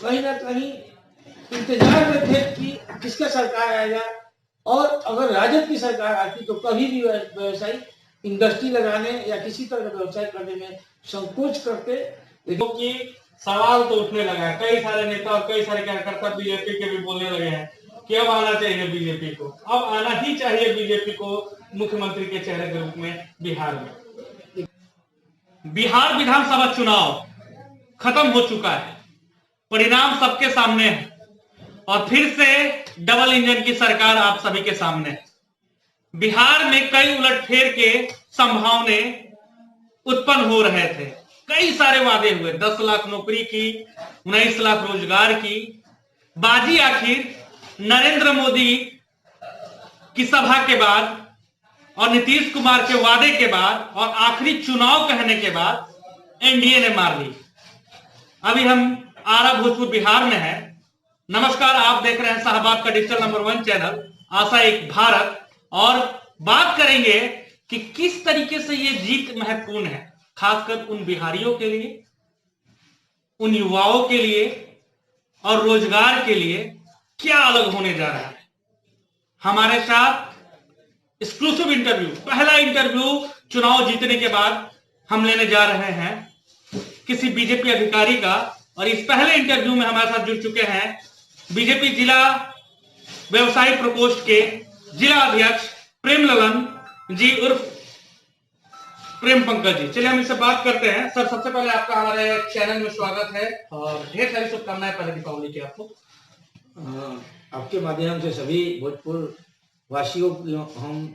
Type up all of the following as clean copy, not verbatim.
कहीं ना कहीं इंतजार में थे कि किसका सरकार आएगा, और अगर राजद की सरकार आती तो कभी भी व्यवसायी इंडस्ट्री लगाने या किसी तरह का व्यवसाय करने में संकोच करते। लेकिन कि सवाल तो उठने लगा है, कई सारे नेता और कई सारे कार्यकर्ता बीजेपी के भी बोलने लगे हैं कि अब आना चाहिए बीजेपी को, अब आना ही चाहिए बीजेपी को मुख्यमंत्री के चेहरे के रूप में बिहार में। बिहार विधानसभा चुनाव खत्म हो चुका है, परिणाम सबके सामने है और फिर से डबल इंजन की सरकार आप सभी के सामने है। बिहार में कई उलटफेर के संभावने उत्पन्न हो रहे थे, कई सारे वादे हुए, 10 लाख नौकरी की, 19 लाख रोजगार की। बाजी आखिर नरेंद्र मोदी की सभा के बाद और नीतीश कुमार के वादे के बाद और आखिरी चुनाव कहने के बाद एनडीए ने मार ली। अभी हम आरा भोजपुर बिहार में हैं। नमस्कार, आप देख रहे हैं शाहबाद का डिजिटल नंबर 1 चैनल आशा एक भारत, और बात करेंगे कि किस तरीके से ये जीत महत्वपूर्ण है, खासकर उन बिहारियों के लिए, उन युवाओं के लिए और रोजगार के लिए क्या अलग होने जा रहा है। हमारे साथ एक्सक्लूसिव इंटरव्यू, पहला इंटरव्यू चुनाव जीतने के बाद हम लेने जा रहे हैं किसी बीजेपी अधिकारी का, और इस पहले इंटरव्यू में हमारे साथ जुड़ चुके हैं बीजेपी जिला व्यवसायी प्रकोष्ठ के जिला अध्यक्ष प्रेम ललन जी उर्फ प्रेम पंकज जी। चलिए हम इससे बात करते हैं। सर, सबसे पहले आपका हमारे चैनल में स्वागत है और ढेर सारी शुभकामनाएं पहले दीपावली की आपको। आपके माध्यम से सभी भोजपुर वासियों को हम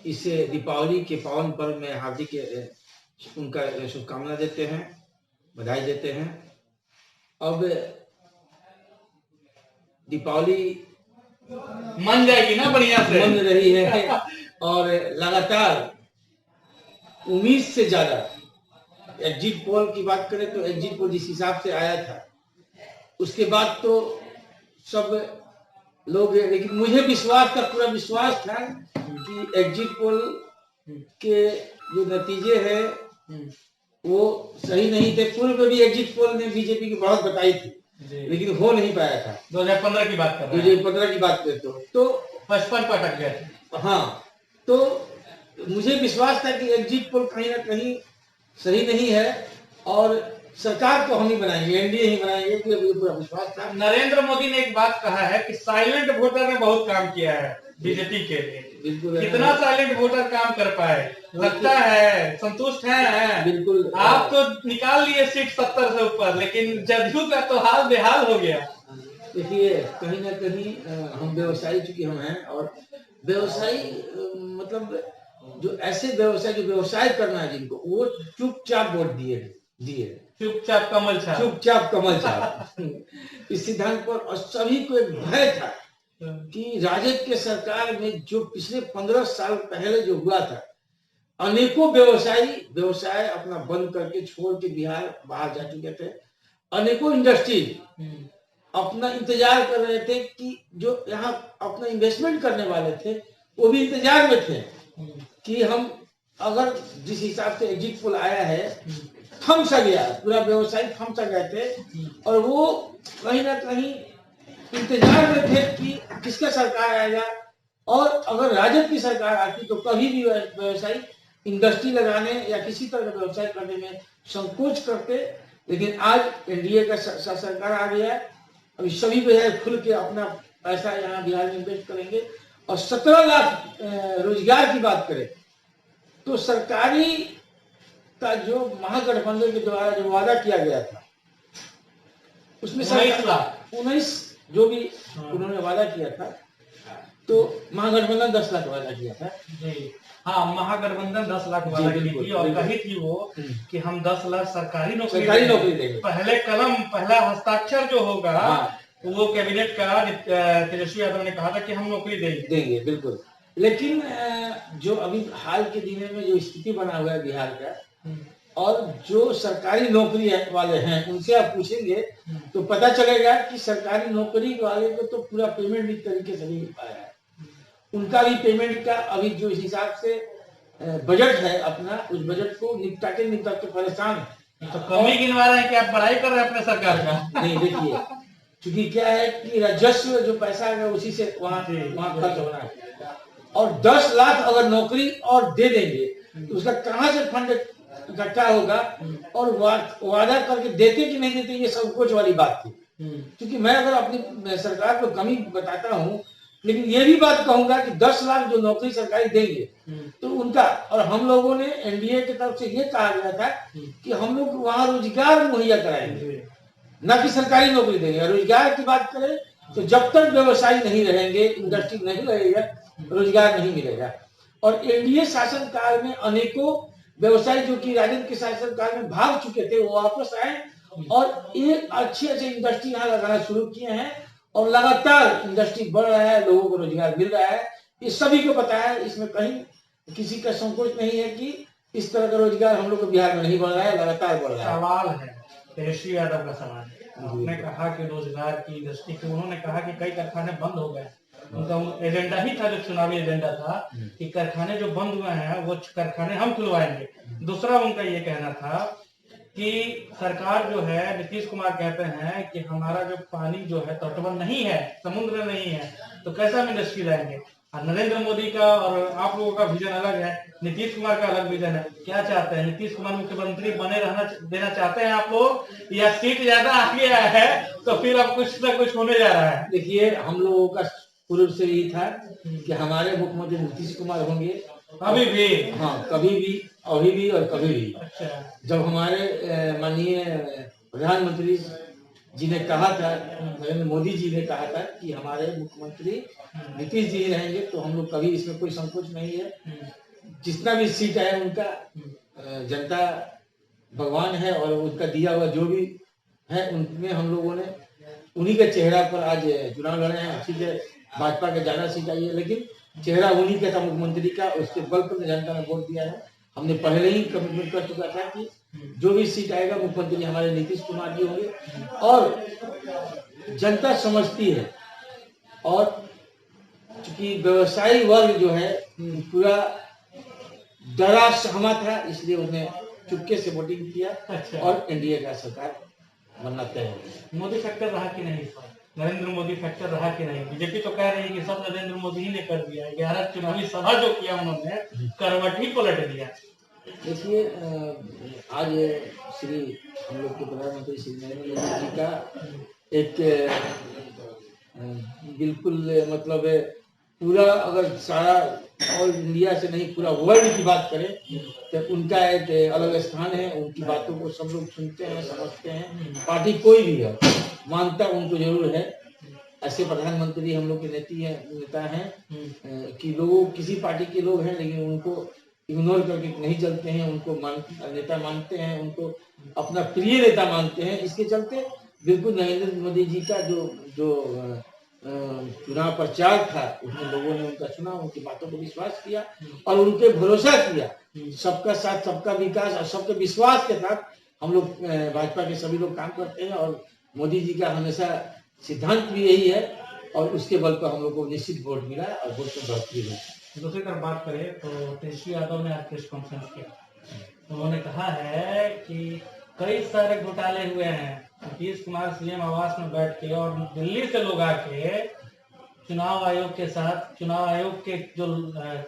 इस दीपावली के पावन पर्व में हार्दिक उनका शुभकामना देते हैं, बधाई देते हैं। अब दीपावली मन जाएगी ना बढ़िया से, मन रही है और लगातार उम्मीद से ज्यादा एग्जिट पोल की बात करें तो एग्जिट पोल जिस हिसाब से आया था उसके बाद तो सब लोग, लेकिन मुझे विश्वास था, पूरा विश्वास था कि एग्जिट पोल के जो नतीजे हैं वो सही नहीं थे। पूर्व में भी एग्जिट पोल ने बीजेपी की बहुत बताई थी लेकिन हो नहीं पाया था। 2015 की बात कर रहे हैं, 2015 की बात करते हो तो 55 पर अटक गए। हाँ, तो मुझे विश्वास था कि एग्जिट पोल कहीं ना कहीं सही नहीं है और सरकार को हम ही बनाएंगे, एनडीए ही बनाएंगे, कि मुझे पूरा विश्वास था। नरेंद्र मोदी ने एक बात कहा है कि साइलेंट वोटर ने बहुत काम किया है बीजेपी के लिए। बिल्कुल, कितना साइलेंट वोटर काम कर पाए, लगता है संतुष्ट हैं? बिल्कुल। आप तो निकाल लिए सीट 70 से ऊपर, लेकिन जदयू का तो हाल बेहाल हो गया। देखिए, कहीं ना कहीं हम व्यवसायी चूंकि हम हैं, और व्यवसायी मतलब जो ऐसे व्यवसाय जो व्यवसाय करना है जिनको, वो चुपचाप वोट दिए चुपचाप कमल छाप इस सिद्धांत पर। और सभी को एक भय था कि राजद के सरकार में जो पिछले 15 साल पहले जो हुआ था, अनेकों व्यवसाय अपना बंद करके छोड़ के बिहार बाहर जा चुके थे। अनेकों इंडस्ट्री अपना इंतजार कर रहे थे कि जो यहाँ अपना इन्वेस्टमेंट करने वाले थे वो भी इंतजार में थे कि हम, अगर जिस हिसाब से एग्जिट पोल आया है, थम सा गया, पूरा व्यवसाय थम सा गए थे और वो कहीं ना कहीं इंतजार में थे कि किसका सरकार आएगा, और अगर राजद की सरकार आती तो कभी भी व्यवसायी इंडस्ट्री लगाने या किसी तरह का व्यवसाय करने में संकोच करते। लेकिन आज एनडीए का सरकार आ गया है, अभी सभी व्यवसाय खुल के अपना पैसा यहाँ बिहार में इन्वेस्ट करेंगे। और 17 लाख रोजगार की बात करें तो सरकारी का जो महागठबंधन के द्वारा जो वादा किया गया था उसमें 19 जो भी उन्होंने वादा किया था, तो महागठबंधन 10 लाख वादा किया था। हाँ, महागठबंधन 10 लाख वादा की थी और कही थी वो कि हम 10 लाख सरकारी नौकरी देंगे। पहला हस्ताक्षर जो होगा वो कैबिनेट का तेजस्वी यादव ने कहा था कि हम नौकरी देंगे। बिल्कुल। लेकिन जो अभी हाल के दिनों में जो स्थिति बना हुआ है बिहार का, और जो सरकारी नौकरी वाले हैं उनसे आप पूछेंगे तो पता चलेगा कि सरकारी नौकरी वाले को तो पूरा पेमेंट भी तरीके से नहीं पाया है। उनका भी पेमेंट का अभी जो हिसाब से बजट है अपना, उस बजट को निपटाते परेशान है। तो कमी गिनवा रहे हैं कि आप बड़ाई कर रहे हैं अपने सरकार का। नहीं देखिए, क्योंकि क्या है कि राजस्व जो पैसा है उसी से वहाँ खर्च होना है, और 10 लाख अगर नौकरी और दे देंगे तो उसका कहाँ से फंड इकट्ठा होगा, और वादा करके देते कि नहीं देते ये संकोच वाली बात थी। क्योंकि मैं अगर अपनी सरकार को कमी बताता हूँ, लेकिन ये भी बात कहूंगा कि 10 लाख जो नौकरी सरकारी देंगे तो उनका, और हम लोगों ने एनडीए की तरफ से ये कहा गया था कि हम लोग वहाँ रोजगार मुहैया कराएंगे, न कि सरकारी नौकरी देंगे। रोजगार की बात करें तो जब तक व्यवसायी नहीं रहेंगे, इंडस्ट्री नहीं रहेगा, रोजगार नहीं मिलेगा। और एनडीए शासन काल में अनेकों व्यवसायी जो कि राजद के शासन काल में भाग चुके थे वो वापस आए और एक अच्छे इंडस्ट्री यहाँ लगाना शुरू किए हैं, और लगातार इंडस्ट्री बढ़ रहा है, लोगों को रोजगार मिल रहा है। ये सभी को पता है, इसमें कहीं किसी का संकोच नहीं है कि इस तरह का रोजगार हम लोग को बिहार में नहीं बढ़ रहा है, लगातार बढ़ रहा है। सवाल है तेजस्वी यादव का सवाल है, आपने कहा कि रोजगार की इंडस्ट्री की, उन्होंने कहा कि कई कारखाने बंद हो गए, उनका एजेंडा ही था, जो चुनावी एजेंडा था कि कारखाने जो बंद हुए हैं वो कारखाने हम खुलवाएंगे। दूसरा उनका ये कहना था कि सरकार जो है, नीतीश कुमार कहते हैं कि हमारा जो पानी जो है तटबंध नहीं है, समुद्र नहीं है, तो कैसा हम इंडस्ट्री लाएंगे। और नरेंद्र मोदी का और आप लोगों का विजन अलग है, नीतीश कुमार का अलग विजन है। क्या चाहते हैं, नीतीश कुमार मुख्यमंत्री बने रहना देना चाहते हैं आप लोग, या सीट ज्यादा आगे आया है तो फिर अब कुछ ना कुछ होने जा रहा है। देखिए, हम लोगों का पूर्व से यही था कि हमारे मुख्यमंत्री नीतीश कुमार होंगे, अभी भी, हाँ कभी भी, अभी भी और कभी भी। अच्छा, जब हमारे माननीय प्रधानमंत्री जी ने कहा था, नरेंद्र मोदी जी ने कहा था कि हमारे मुख्यमंत्री नीतीश जी रहेंगे, तो हम लोग कभी इसमें कोई संकोच नहीं है। जितना भी सीट है उनका जनता भगवान है, और उनका दिया हुआ जो भी है उनमें हम लोगों ने उन्हीं के चेहरा पर आज चुनाव लड़े हैं। ठीक है, भाजपा के ज्यादा सीट आई है, लेकिन चेहरा उन्हीं का था मुख्यमंत्री का, उसके बल पर जनता ने वोट दिया है। हमने पहले ही कमिटमेंट कर चुका था कि जो भी सीट आएगा मुख्यमंत्री हमारे नीतीश कुमार जी होंगे, और जनता समझती है। और चूंकि व्यवसायी वर्ग जो है पूरा डरा सहमा था, इसलिए उसने चुपके से वोटिंग किया। अच्छा। और एनडीए का सरकार बनना तय हो गया। मोदी फैक्टर रहा कि नहीं, नरेंद्र मोदी फैक्टर रहा कि नहीं। बीजेपी तो कह रही है कि सब नरेंद्र मोदी ही ने कर दिया है, 11 चुनावी सभा जो किया उन्होंने करवट ही पलट दिया। देखिए, आज श्री हम लोग के प्रधानमंत्री श्री नरेंद्र मोदी जी का एक बिल्कुल मतलब पूरा, अगर सारा ऑल इंडिया से नहीं पूरा वर्ल्ड की बात करें तो उनका एक अलग स्थान है। उनकी बातों को सब लोग सुनते हैं, समझते हैं। पार्टी कोई भी है मानता उनको जरूर है। ऐसे प्रधानमंत्री हम लोग के नेता हैं कि लोग किसी पार्टी के लोग हैं लेकिन उनको इग्नोर करके नहीं चलते हैं, उनको नेता मानते हैं, उनको अपना प्रिय नेता मानते हैं। इसके चलते बिल्कुल नरेंद्र मोदी जी का जो चुनाव प्रचार था उसमें लोगों ने उनका सुना, उनकी बातों को विश्वास किया और उनके भरोसा किया। सबका साथ, सबका विकास और सबके विश्वास के साथ हम लोग भाजपा के सभी लोग काम करते हैं, और मोदी जी का हमेशा सिद्धांत भी यही है, और उसके बल पर हम लोग को निश्चित वोट मिला और वोट को बढ़ती है। दूसरी तरफ बात करें तो तेजस्वी यादव ने आज प्रेस कॉन्फ्रेंस किया, उन्होंने कहा है कि कई सारे घोटाले हुए हैं। नीतीश कुमार सीएम आवास में बैठ के और दिल्ली से लोग आके चुनाव आयोग के साथ, चुनाव आयोग के जो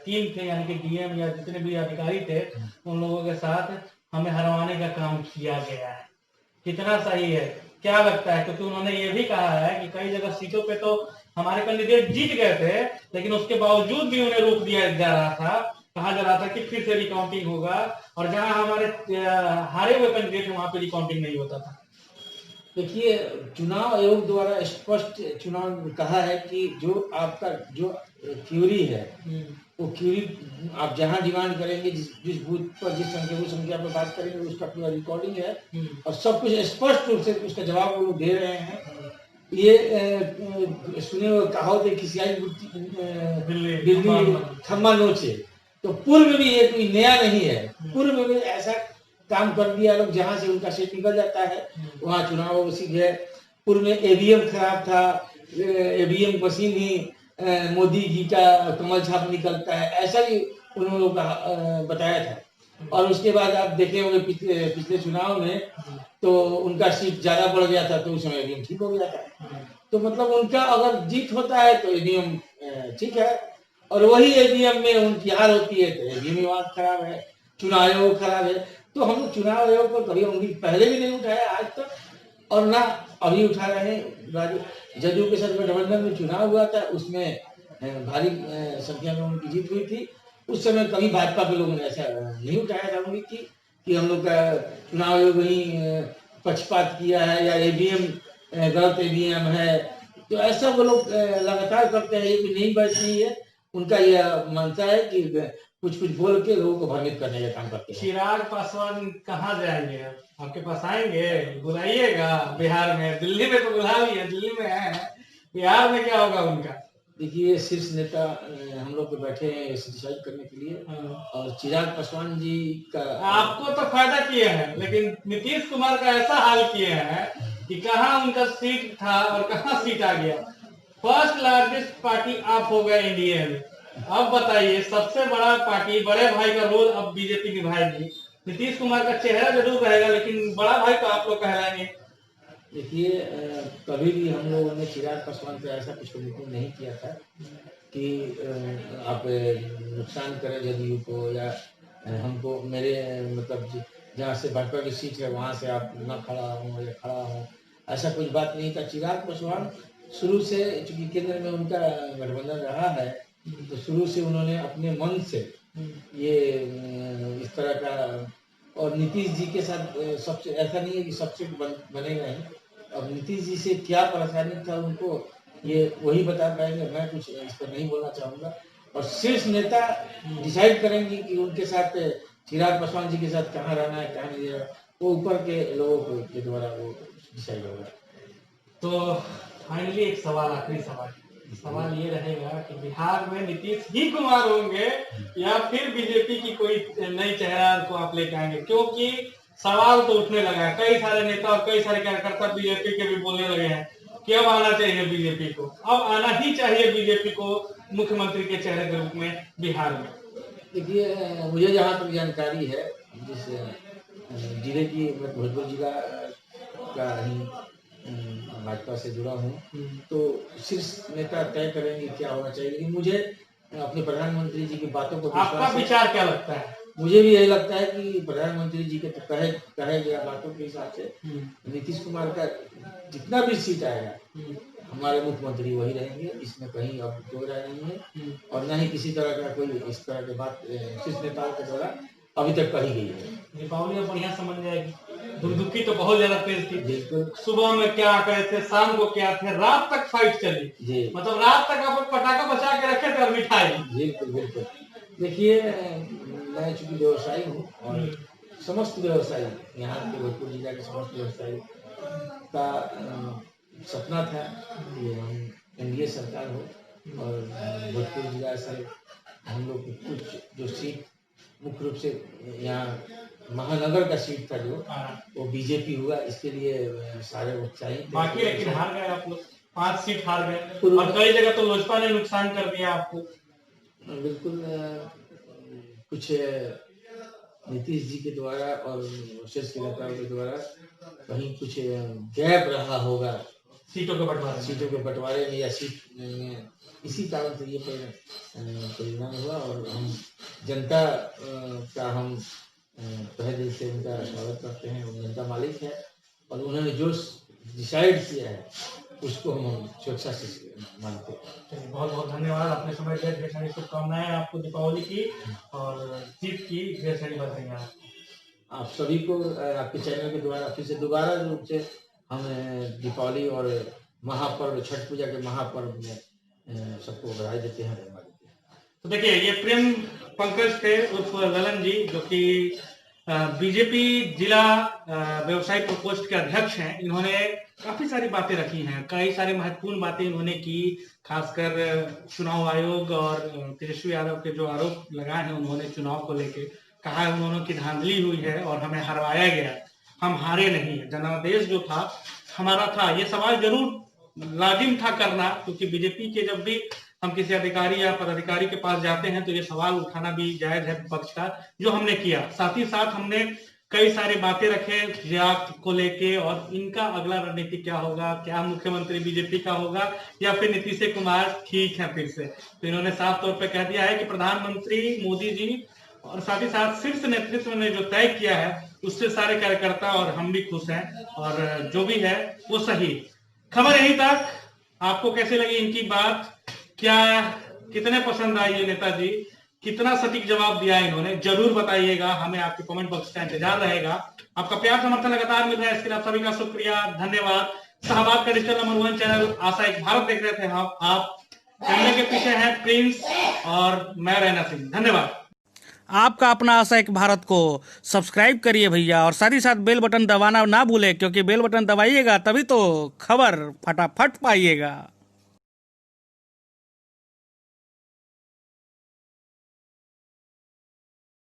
टीम थे यानी कि डीएम या जितने भी अधिकारी थे उन लोगों के साथ हमें हरवाने का काम किया गया है। कितना सही है, क्या लगता है? क्योंकि उन्होंने ये भी कहा है कि कई जगह सीटों पे तो हमारे कैंडिडेट जीत गए थे लेकिन उसके बावजूद भी उन्हें रोक दिया जा रहा था, कहा जा रहा था कि फिर से रिकाउंटिंग होगा, और जहां हमारे हारे हुए कैंडिडेट वहां पे रिकाउंटिंग नहीं होता था। देखिए, चुनाव आयोग द्वारा स्पष्ट चुनाव कहा है कि जो आपका जो क्यूरी है वो क्यूरी आप जहां डिमांड करेंगे, जिस बूथ पर जिस संख्या पर बात करेंगे उसका पूरा रिकॉर्डिंग है और सब कुछ स्पष्ट रूप से उसका जवाब वो लोग दे रहे हैं। ये सुने हुए कहावत है किसी आई दिल्ली थम्मा नोचे, तो पूर्व में भी ये कोई नया नहीं है। पूर्व में भी ऐसा काम कर दिया लोग, जहां से उनका सीट निकल जाता है वहां चुनाव उसी गए। पूर्व में ईवीएम खराब था, ईवीएम मशीन ही मोदी जी का कमल छाप निकलता है, ऐसा भी उन्होंने बताया था। और उसके बाद आप देखे होंगे पिछले चुनाव में तो उनका सीट ज्यादा बढ़ गया था, तो उस समय ईवीएम ठीक हो गया था। तो मतलब उनका अगर जीत होता है तो ईवीएम ठीक है, और वही ईवीएम में उनकी हार होती है तो ईवीएम बात खराब है, चुनाव आयोग खराब है। तो हम लोग चुनाव आयोग पर कभी उंगली पहले भी नहीं उठाया आज तक, और ना अभी उठा रहे हैं। जदयू के साथ गठबंधन में चुनाव हुआ था, उसमें भारी संख्या में उनकी जीत हुई थी। उस समय कभी भाजपा के लोगों ने ऐसा नहीं उठाया था उम्मीद की कि हम लोग का चुनाव आयोग ही पक्षपात किया है या ईवीएम गलत ईवीएम है। तो ऐसा वो लोग लगातार करते हैं, ये भी नई बात नहीं है। उनका यह मानता है कि कुछ कुछ बोल के लोगों को भ्रमित करने का काम करते हैं। चिराग पासवान कहाँ जाएंगे? आपके पास आएंगे? बुलाइएगा। बिहार में, दिल्ली में तो बुला लिया, दिल्ली में है, बिहार में क्या होगा उनका? देखिए, शीर्ष नेता हम लोग बैठे हैं डिसाइड करने के लिए, और चिराग पासवान जी का आपको तो फायदा किया है, लेकिन नीतीश कुमार का ऐसा हाल किया है कि कहाँ उनका सीट था और कहाँ सीट आ गया। फर्स्ट लार्जेस्ट पार्टी आप हो गए इंडिया में। अब बताइए, सबसे बड़ा पार्टी, बड़े भाई का रोल अब बीजेपी निभाएगी। नीतीश कुमार का चेहरा जरूर रहेगा, लेकिन बड़ा भाई तो आप लोग कहलाएंगे। देखिए, कभी भी हम लोगों ने चिराग पासवान पे ऐसा कुछ कमिटमेंट नहीं किया था कि आप नुकसान करें जदयू को, या हमको मेरे मतलब जहाँ से भाजपा की सीट है वहाँ से आप न खड़ा हो या खड़ा हो, ऐसा कुछ बात नहीं था। चिराग पासवान शुरू से, चूंकि केंद्र में उनका गठबंधन रहा है, तो शुरू से उन्होंने अपने मन से ये इस तरह का, और नीतीश जी के साथ सबसे ऐसा नहीं है कि सबसे बनेगा ही। अब नीतीश जी से क्या परेशानी था उनको, ये वही बता पाएंगे, मैं कुछ इस पर नहीं बोलना चाहूँगा। और शीर्ष नेता डिसाइड करेंगे कि उनके साथ चिराग पासवान जी के साथ कहाँ रहना है, कहाँ नहीं रहना, वो ऊपर के लोगों के द्वारा वो डिसाइड होगा। तो फाइनली एक सवाल, आखिरी सवाल ये रहेगा कि बिहार में नीतीश ही कुमार होंगे या फिर बीजेपी की कोई नई चेहरा को आप लेके आएंगे? क्योंकि सवाल तो उठने लगा है, कई सारे नेता और कई सारे कार्यकर्ता बीजेपी के भी बोलने लगे हैं कि अब आना चाहिए बीजेपी को, अब आना ही चाहिए बीजेपी को मुख्यमंत्री के चेहरे के रूप में बिहार में। देखिए, मुझे जहाँ तक जानकारी है, जिस जिले की, मैं भोजपुर जिला का ही भाजपा से जुड़ा हूँ, तो शीर्ष नेता तय करेंगे क्या होना चाहिए। लेकिन मुझे अपने प्रधानमंत्री जी की बातों को, आपका विचार क्या लगता है? मुझे भी यही लगता है कि प्रधानमंत्री जी के कहे गया बातों के हिसाब से नीतीश कुमार का जितना भी सीट आएगा, हमारे मुख्यमंत्री वही रहेंगे, इसमें कहीं अब कोई राय नहीं है। और न ही किसी तरह का कोई इस तरह की बात शीर्ष नेताओं के द्वारा अभी तक कही गई है। दीपावली में बढ़िया समझ जाएगी। दुर्दुखी तो बहुत ज्यादा तेज थी। बिल्कुल। सुबह में क्या करे थे, शाम को क्या थे, रात तक फाइट चली। मतलब रात तक आप पटाखा बचा के रखे थे और मिठाई। बिल्कुल बिल्कुल। देखिए, मैं चूंकि व्यवसायी हूँ, और समस्त व्यवसायी, यहाँ के भोजपुर जिला के समस्त व्यवसायी का सपना था कि हम एनडीए सरकार हो, और भोजपुर जिला से हम लोग कुछ जो सीट, मुख्य रूप से यहाँ महानगर का सीट था जो, वो बीजेपी हुआ, इसके लिए सारे उत्साहित। बाकी लेकिन हार गए आप लोग, 5 सीट हार गए, और कई जगह तो लोजपा ने नुकसान कर दिया आपको। बिल्कुल, कुछ नीतीश जी के द्वारा और शीर्ष के नेताओं के द्वारा कहीं कुछ गैप रहा होगा सीटों के बंटवारे में, या सीट, इसी कारण से ये परिणाम हुआ। और हम जनता का हम तहे दिल से उनका स्वागत करते हैं। जनता मालिक है, और उन्होंने जो डिसाइड किया है उसको हम स्वेच्छा से मानते हैं। बहुत बहुत धन्यवाद, अपने समय दिया। ढेर सारी शुभकामनाएं आपको दीपावली की, और जीत की ढेर सारी बधाइयां। आप सभी को आपके चैनल के द्वारा फिर से दोबारा रूप से हम दीपावली और महापर्व, छठ पूजा के महापर्व में सबको बधाई देते हैं, धन्यवाद देते हैं। तो देखिए, ये प्रेम पंकज थे उर्फ ललन जी, जो कि बीजेपी जिला व्यवसायी प्रकोष्ठ के अध्यक्ष हैं। इन्होंने काफी सारी बातें रखी हैं, कई सारी महत्वपूर्ण बातें इन्होंने की, खासकर चुनाव आयोग और तेजस्वी यादव के जो आरोप लगाए हैं उन्होंने चुनाव को लेके, कहा है उन्होंने की धांधली हुई है और हमें हरवाया गया, हम हारे नहीं है, जनादेश जो था हमारा था। ये सवाल जरूर लाजिम था करना, क्योंकि बीजेपी के जब भी हम किसी अधिकारी या पदाधिकारी के पास जाते हैं तो ये सवाल उठाना भी जायज है पक्ष का, जो हमने किया। साथ ही साथ हमने कई सारी बातें रखे रियाक्ट को लेके, और इनका अगला रणनीति क्या होगा, क्या मुख्यमंत्री बीजेपी का होगा या फिर नीतीश कुमार ठीक है फिर से। तो इन्होंने साफ तौर पर कह दिया है कि प्रधानमंत्री मोदी जी और साथ ही साथ शीर्ष नेतृत्व ने जो तय किया है उससे सारे कार्यकर्ता और हम भी खुश हैं, और जो भी है वो सही। खबर यहीं तक। आपको कैसे लगी इनकी बात, क्या कितने पसंद आई ये नेताजी, कितना सटीक जवाब दिया इन्होंने, जरूर बताइएगा। हमें आपके कमेंट बॉक्स का इंतजार रहेगा। आपका प्यार समर्थन लगातार मिल रहा है, इसके लिए आप सभी का शुक्रिया, धन्यवाद। शाहबाद का डिजिटल नंबर 1 चैनल आशा एक भारत देख रहे थे आप कैमरे के पीछे हैं प्रिंस और मैं रैना सिंह। धन्यवाद। आपका अपना आशा एक भारत को सब्सक्राइब करिए भैया, और साथ ही साथ बेल बटन दबाना ना भूले, क्योंकि बेल बटन दबाइएगा तभी तो खबर फटाफट पाइएगा।